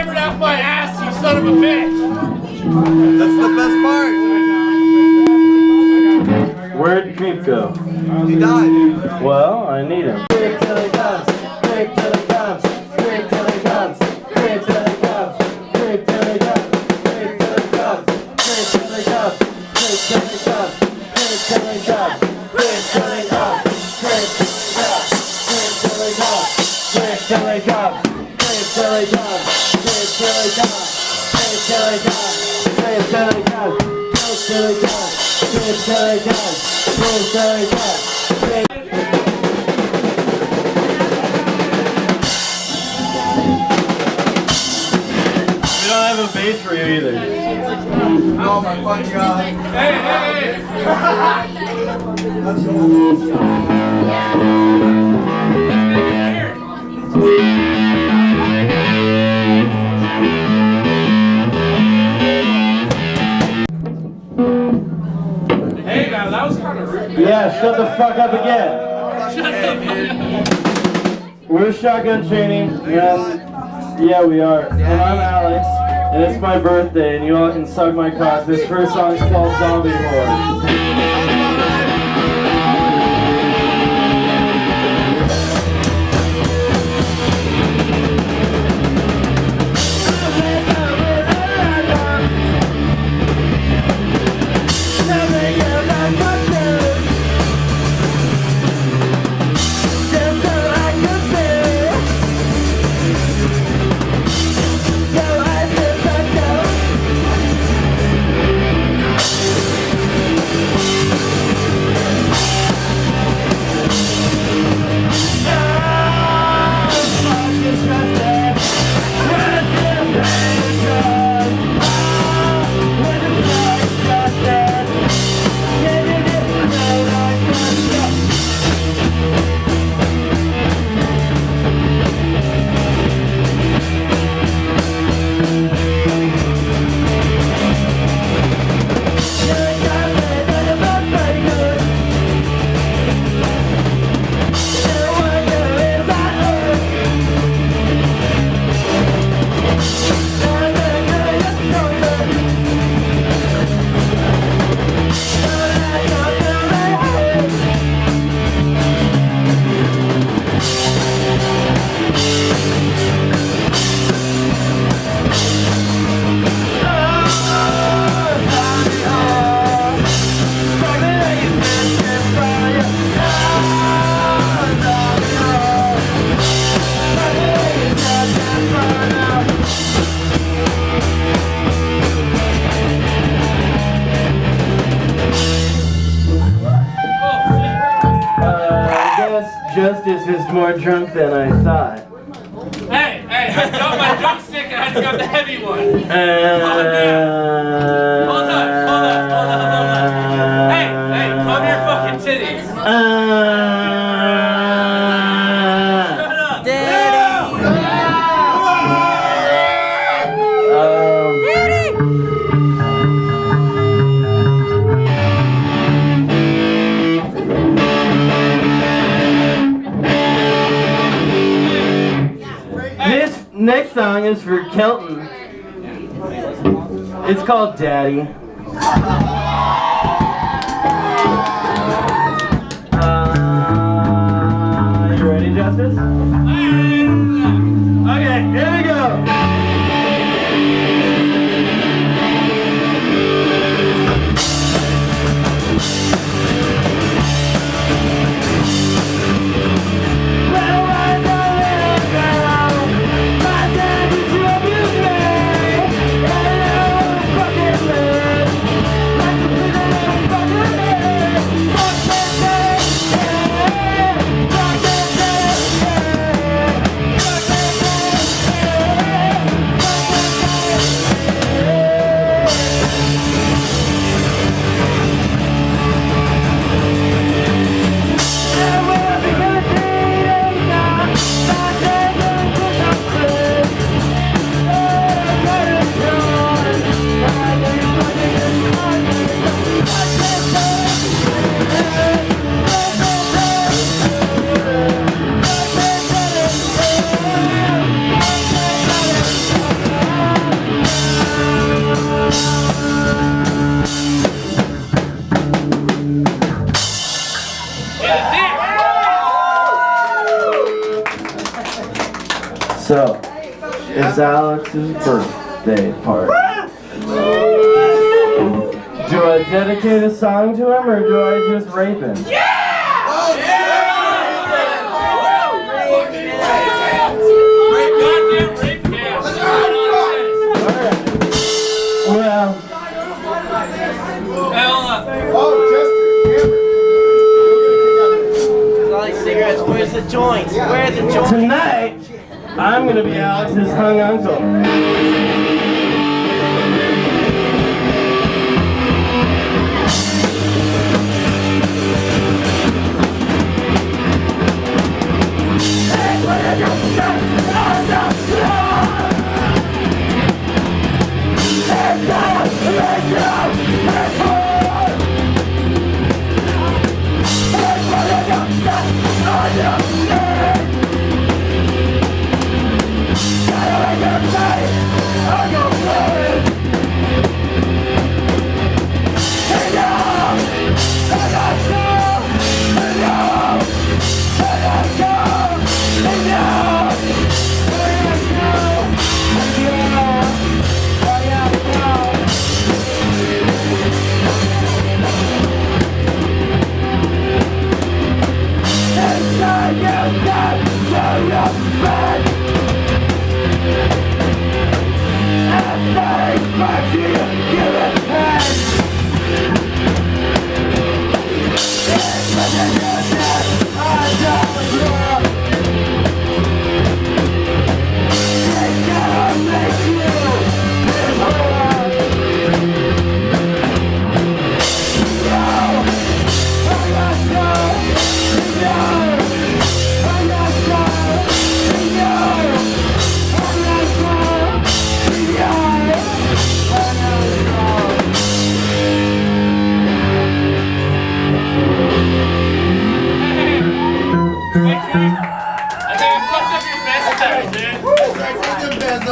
hammered out my ass, you son of a bitch! That's the best part! Where'd Creep go? He died. Well, I need him. Creep till he comes, creep till he comes, creep till he comes, creep till he comes, creep till he comes, creep till he comes, creep till he comes, creep till he comes, creep till he comes, creep till he comes, creep till he comes, creep till he comes, creep till he comes, creep till he comes, creep till he comes, creep till he comes, creep till he comes, creep till he comes, creep till he comes. We don't have a bass for you either. Oh my fucking god. Hey, hey! Hey, now that was kind of rude. Yeah, shut the fuck up again. Shut up. We're Shotgun Cheny. Yeah, we are. And I'm Alex. And it's my birthday, and you all can suck my cock. This first song is called Zombie Whore. Justice is more drunk than I thought. Hey, I dropped my drumstick and I had to grab the heavy one. Hold on. Hey, calm your fucking titties. Shut up. Next song is for Kelton. It's called Daddy. You ready, Justice? Okay, here we go. It's Alex's birthday party. Do I dedicate a song to him or do I just rape him? Well, Cigarettes, where's the joints? Where's the joints? tonight, I'm gonna be Alex's hung uncle.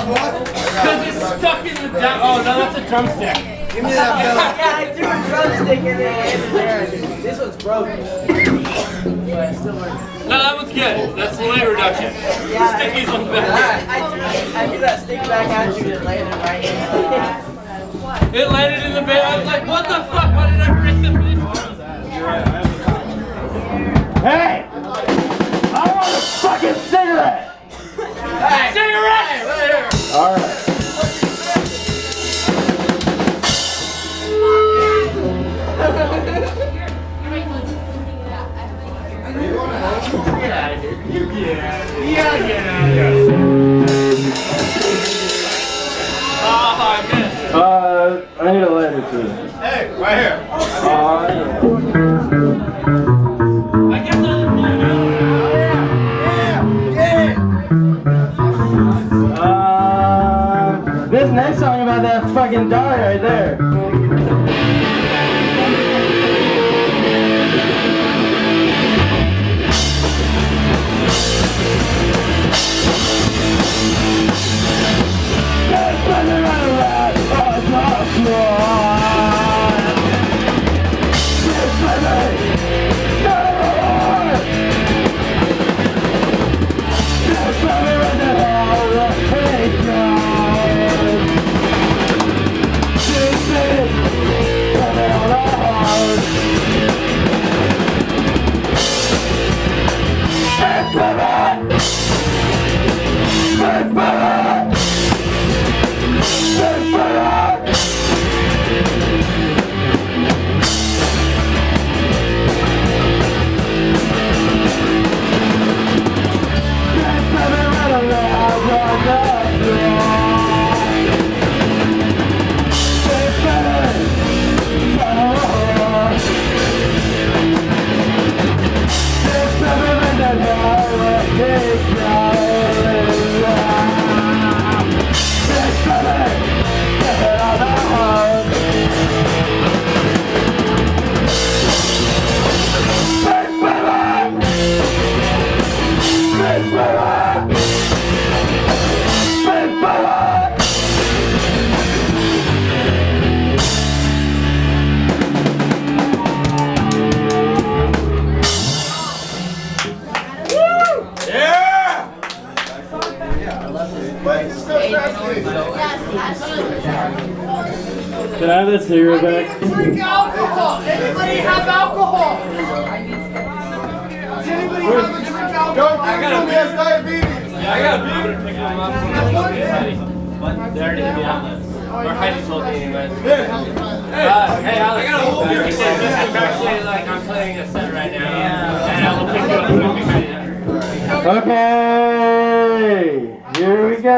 Because it's stuck in the down. Oh, no, that's a drumstick. Give me that bell. Yeah, I threw a drumstick in there. This one's broken. But it still works. No, that one's good. That's the weight reduction. Yeah, Sticky's on the back. I threw that stick back at you and it landed right in. It landed in the bed. I was like, what the fuck? Why did I break the fish? Hey! I want a fucking cigarette! Hey, cigarette! Alright. Get out of here. You get out of here. Yeah, get out of here. Oh, I missed. I need a lighter too. Hey, right here. I guess I'll pull it out. This next song about that fucking dog right there. This Can I have that cigarette back? Drink alcohol. Anybody have alcohol? Does anybody have a drink alcohol? Don't give him, he has diabetes. Yeah, I got a beer. But they already have the outlets. Or Heidi told me anyways. Hey, Alex. I got a whole beer. He said, listen, actually, like, I'm playing a set right now. And I will pick you up and we'll be ready there. Okay, here we go.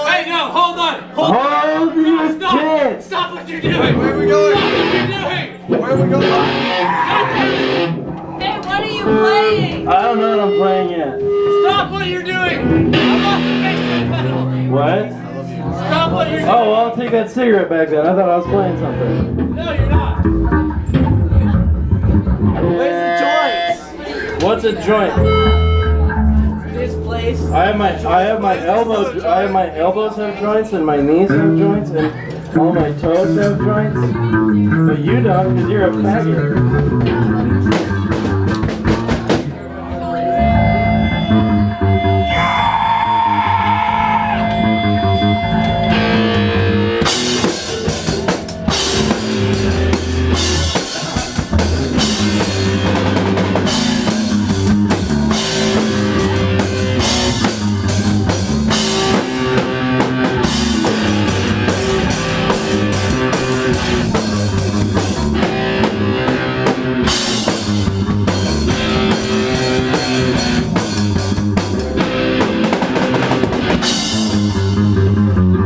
Hey, no, hold on. Hold your tits. Stop what you're doing. Where are we going? Stop what you're doing. Where are we going? Hey, what are you playing? I don't know what I'm playing yet. Stop what you're doing. I'm off the basement pedal. What? Stop what you're doing. Oh, well, I'll take that cigarette back then. I thought I was playing something. No, you're not. Where's the joints? What's a joint? This place. I have my elbows have joints and my knees have joints and all my toes have joints. But you don't because you're a faggot.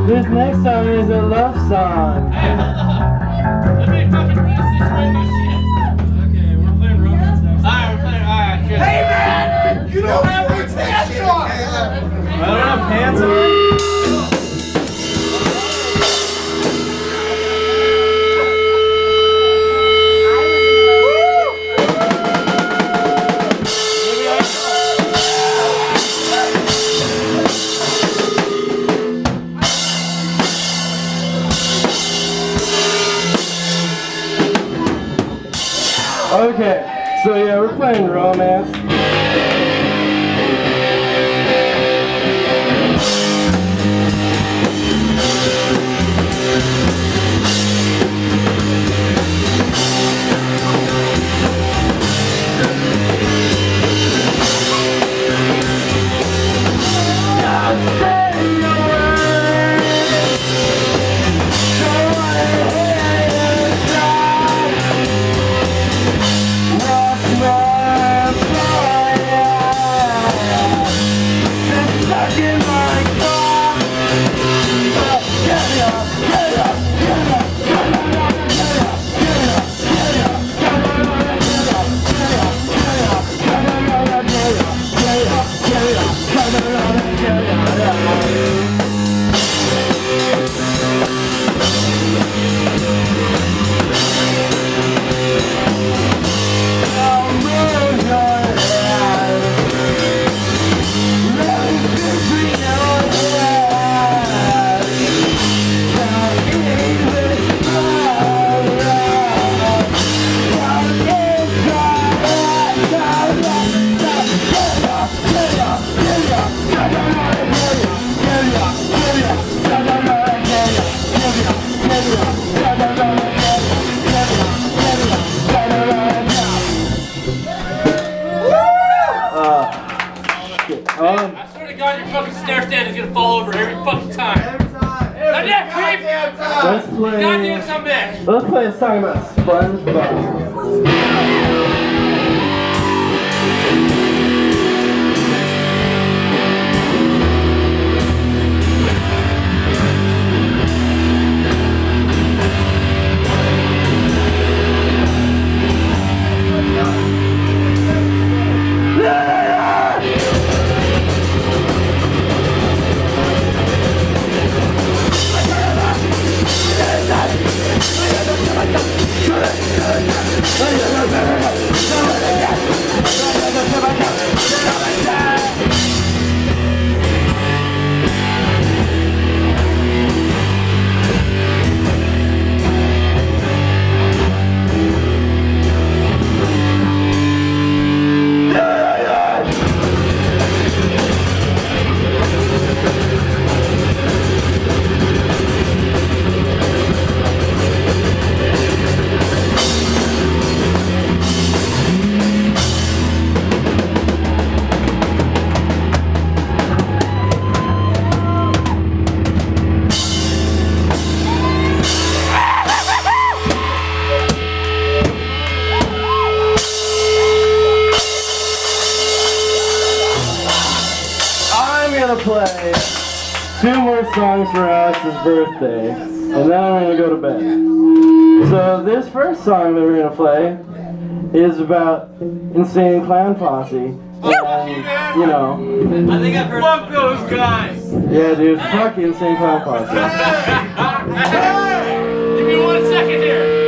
This next song is a love song. Hey, hold on. Let me fucking resuscitate my shit. Okay, we're playing romance next. Alright, good. Hey, man! You don't have any pants on! I don't have pants on. Okay, so yeah, we're playing romance. I swear to God, your fucking stair stand is gonna fall over every fucking time. Every time. Goddamn creep! Goddamn time. Let's play. Goddamn some bitch! Let's play a song about SpongeBob. 2 more songs for Alex's birthday, and then I'm gonna go to bed. So this first song that we're gonna play is about Insane Clown Posse. And, you know. I think I've heard. Fuck those guys! Yeah, dude, fuck Insane Clown Posse. Give me 1 second here.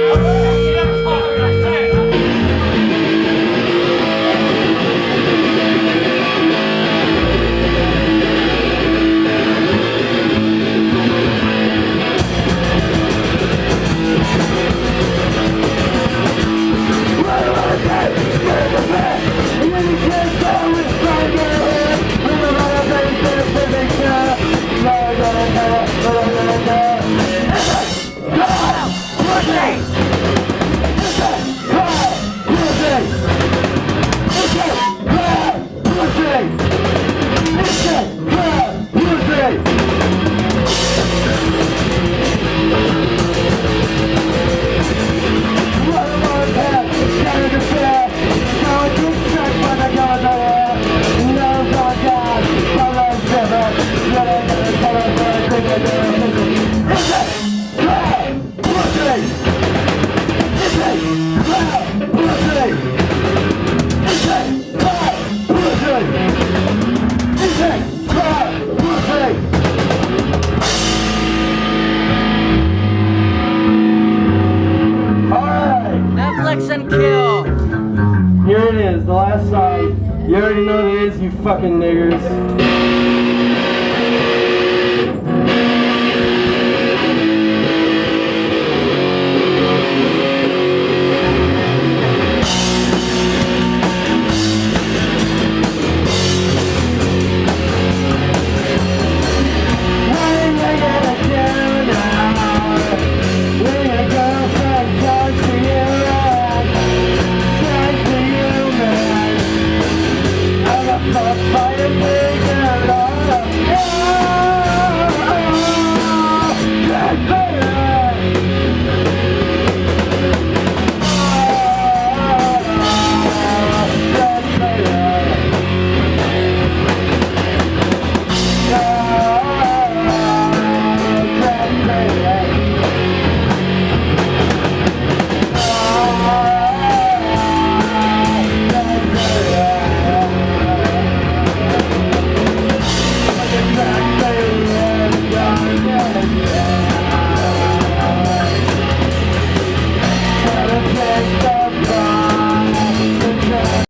Netflix and kill. Here it is, the last song. You already know what it is, you fucking niggers.